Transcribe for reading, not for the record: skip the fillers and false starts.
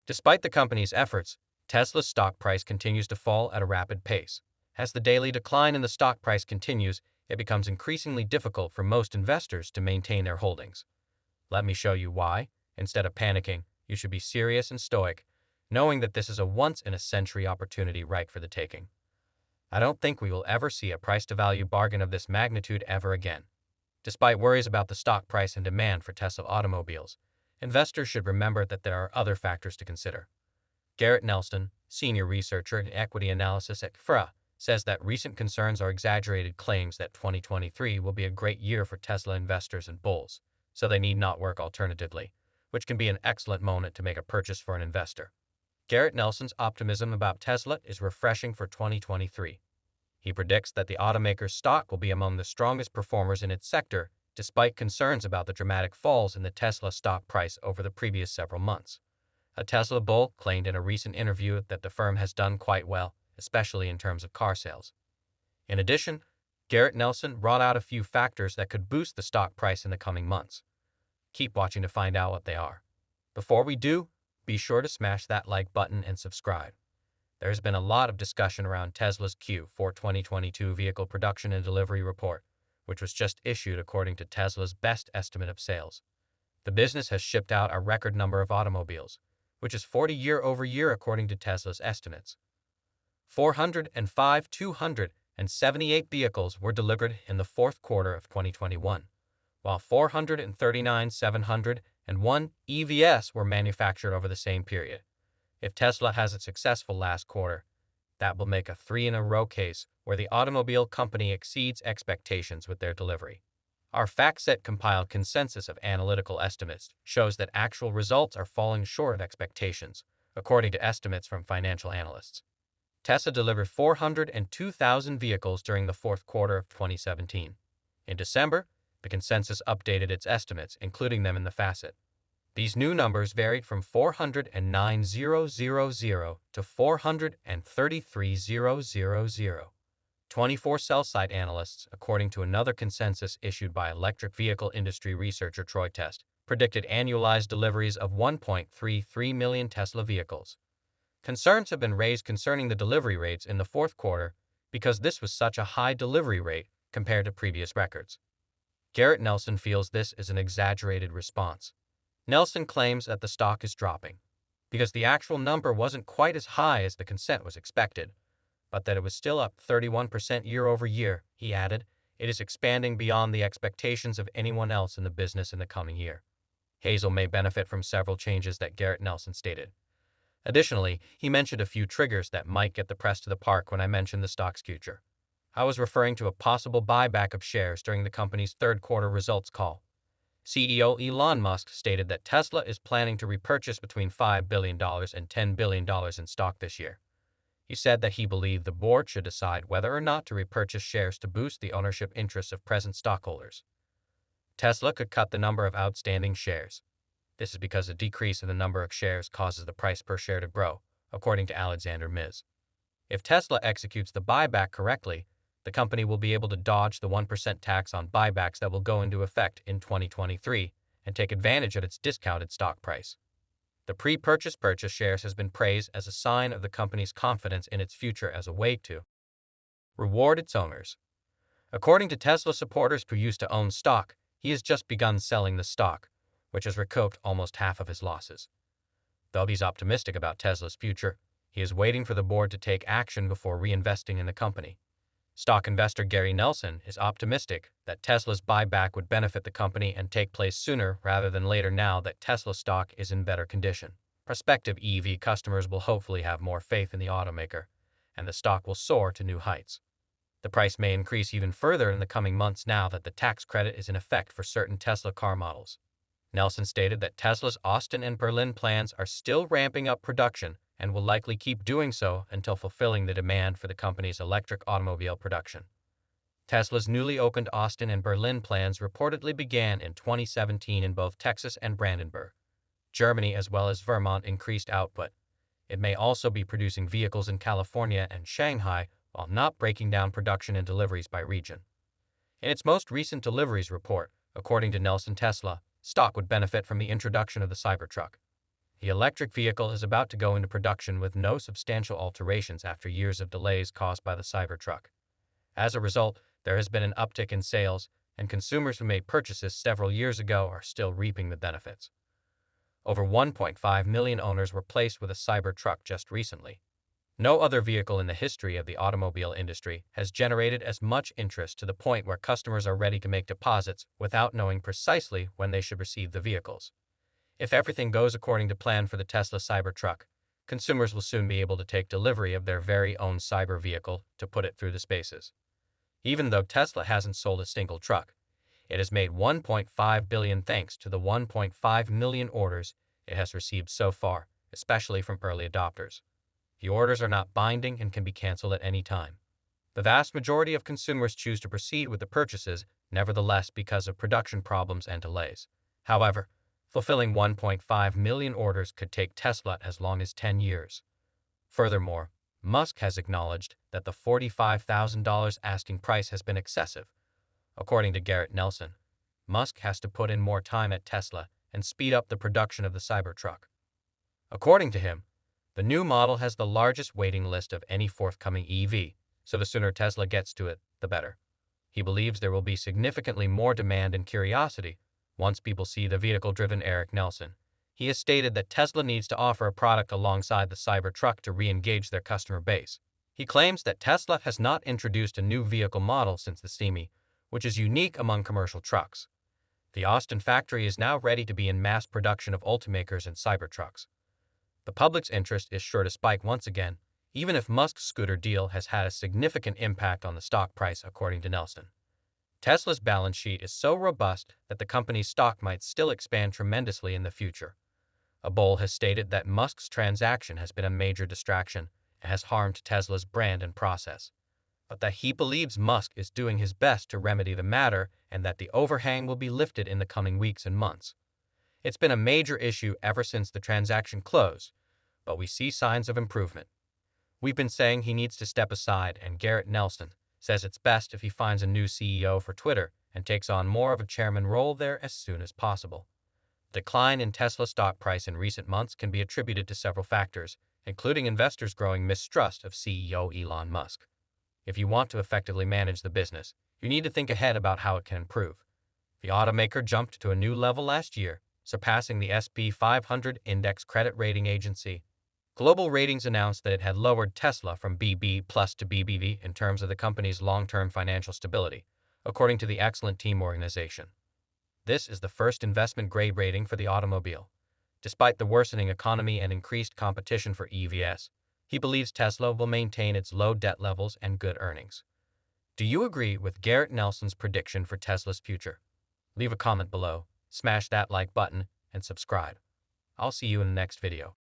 Despite the company's efforts, Tesla's stock price continues to fall at a rapid pace. As the daily decline in the stock price continues, it becomes increasingly difficult for most investors to maintain their holdings. Let me show you why. Instead of panicking, you should be serious and stoic, knowing that this is a once-in-a-century opportunity ripe for the taking. I don't think we will ever see a price-to-value bargain of this magnitude ever again. Despite worries about the stock price and demand for Tesla automobiles, investors should remember that there are other factors to consider. Garrett Nelson, senior researcher in equity analysis at FRA, says that recent concerns are exaggerated claims that 2023 will be a great year for Tesla investors and bulls, so they need not work alternatively, which can be an excellent moment to make a purchase for an investor. Garrett Nelson's optimism about Tesla is refreshing for 2023. He predicts that the automaker's stock will be among the strongest performers in its sector, despite concerns about the dramatic falls in the Tesla stock price over the previous several months. A Tesla bull claimed in a recent interview that the firm has done quite well, especially in terms of car sales. In addition, Garrett Nelson brought out a few factors that could boost the stock price in the coming months. Keep watching to find out what they are. Before we do, be sure to smash that like button and subscribe. There's been a lot of discussion around Tesla's Q4 2022 vehicle production and delivery report, which was just issued according to Tesla's best estimate of sales. The business has shipped out a record number of automobiles, which is 40 year-over-year according to Tesla's estimates. 405,278 vehicles were delivered in the fourth quarter of 2021, while 439,701 EVs were manufactured over the same period. If Tesla has a successful last quarter, that will make a 3-in-a-row case where the automobile company exceeds expectations with their delivery. Our FactSet compiled consensus of analytical estimates shows that actual results are falling short of expectations, according to estimates from financial analysts. Tesla delivered 402,000 vehicles during the fourth quarter of 2017. In December, the consensus updated its estimates, including them in the facet. These new numbers varied from 409,000 to 433,000. 24 sell-side analysts, according to another consensus issued by electric vehicle industry researcher Troy Test, predicted annualized deliveries of 1.33 million Tesla vehicles. Concerns have been raised concerning the delivery rates in the fourth quarter because this was such a high delivery rate compared to previous records. Garrett Nelson feels this is an exaggerated response. Nelson claims that the stock is dropping because the actual number wasn't quite as high as the consent was expected, but that it was still up 31% year-over-year. He added, "It is expanding beyond the expectations of anyone else in the business in the coming year." Hazel may benefit from several changes that Garrett Nelson stated. Additionally, he mentioned a few triggers that might get the press to the park when I mentioned the stock's future. I was referring to a possible buyback of shares during the company's third quarter results call. CEO Elon Musk stated that Tesla is planning to repurchase between $5 billion and $10 billion in stock this year. He said that he believed the board should decide whether or not to repurchase shares to boost the ownership interests of present stockholders. Tesla could cut the number of outstanding shares. This is because a decrease in the number of shares causes the price per share to grow, according to Alexander Miz. If Tesla executes the buyback correctly, the company will be able to dodge the 1% tax on buybacks that will go into effect in 2023 and take advantage of its discounted stock price. The pre-purchase shares has been praised as a sign of the company's confidence in its future as a way to reward its owners. According to Tesla supporters who used to own stock, he has just begun selling the stock, which has recouped almost half of his losses. Though he's optimistic about Tesla's future, he is waiting for the board to take action before reinvesting in the company. Stock investor Gary Nelson is optimistic that Tesla's buyback would benefit the company and take place sooner rather than later now that Tesla stock is in better condition. Prospective EV customers will hopefully have more faith in the automaker, and the stock will soar to new heights. The price may increase even further in the coming months now that the tax credit is in effect for certain Tesla car models. Nelson stated that Tesla's Austin and Berlin plants are still ramping up production and will likely keep doing so until fulfilling the demand for the company's electric automobile production. Tesla's newly opened Austin and Berlin plants reportedly began in 2017 in both Texas and Brandenburg. Germany as well as Vermont increased output. It may also be producing vehicles in California and Shanghai while not breaking down production and deliveries by region. In its most recent deliveries report, according to Nelson, Tesla stock would benefit from the introduction of the Cybertruck. The electric vehicle is about to go into production with no substantial alterations after years of delays caused by the Cybertruck. As a result, there has been an uptick in sales, and consumers who made purchases several years ago are still reaping the benefits. Over 1.5 million owners were placed with a Cybertruck just recently. No other vehicle in the history of the automobile industry has generated as much interest to the point where customers are ready to make deposits without knowing precisely when they should receive the vehicles. If everything goes according to plan for the Tesla Cybertruck, consumers will soon be able to take delivery of their very own cyber vehicle to put it through the spaces. Even though Tesla hasn't sold a single truck, it has made $1.5 billion thanks to the 1.5 million orders it has received so far, especially from early adopters. The orders are not binding and can be canceled at any time. The vast majority of consumers choose to proceed with the purchases, nevertheless, because of production problems and delays. However, fulfilling 1.5 million orders could take Tesla as long as 10 years. Furthermore, Musk has acknowledged that the $45,000 asking price has been excessive. According to Garrett Nelson, Musk has to put in more time at Tesla and speed up the production of the Cybertruck. According to him, the new model has the largest waiting list of any forthcoming EV, so the sooner Tesla gets to it, the better. He believes there will be significantly more demand and curiosity once people see the vehicle-driven Eric Nelson. He has stated that Tesla needs to offer a product alongside the Cybertruck to re-engage their customer base. He claims that Tesla has not introduced a new vehicle model since the Semi, which is unique among commercial trucks. The Austin factory is now ready to be in mass production of Ultimakers and Cybertrucks. The public's interest is sure to spike once again, even if Musk's scooter deal has had a significant impact on the stock price, according to Nelson. Tesla's balance sheet is so robust that the company's stock might still expand tremendously in the future. A bull has stated that Musk's transaction has been a major distraction and has harmed Tesla's brand and process, but that he believes Musk is doing his best to remedy the matter and that the overhang will be lifted in the coming weeks and months. It's been a major issue ever since the transaction closed, but we see signs of improvement. We've been saying he needs to step aside, and Garrett Nelson says it's best if he finds a new CEO for Twitter and takes on more of a chairman role there as soon as possible. The decline in Tesla stock price in recent months can be attributed to several factors, including investors' growing mistrust of CEO Elon Musk. If you want to effectively manage the business, you need to think ahead about how it can improve. The automaker jumped to a new level last year, surpassing the S&P 500 index credit rating agency. Global Ratings announced that it had lowered Tesla from BB+ to BBB in terms of the company's long-term financial stability, according to the Excellent Team organization. This is the first investment-grade rating for the automobile. Despite the worsening economy and increased competition for EVs, he believes Tesla will maintain its low debt levels and good earnings. Do you agree with Garrett Nelson's prediction for Tesla's future? Leave a comment below, smash that like button, and subscribe. I'll see you in the next video.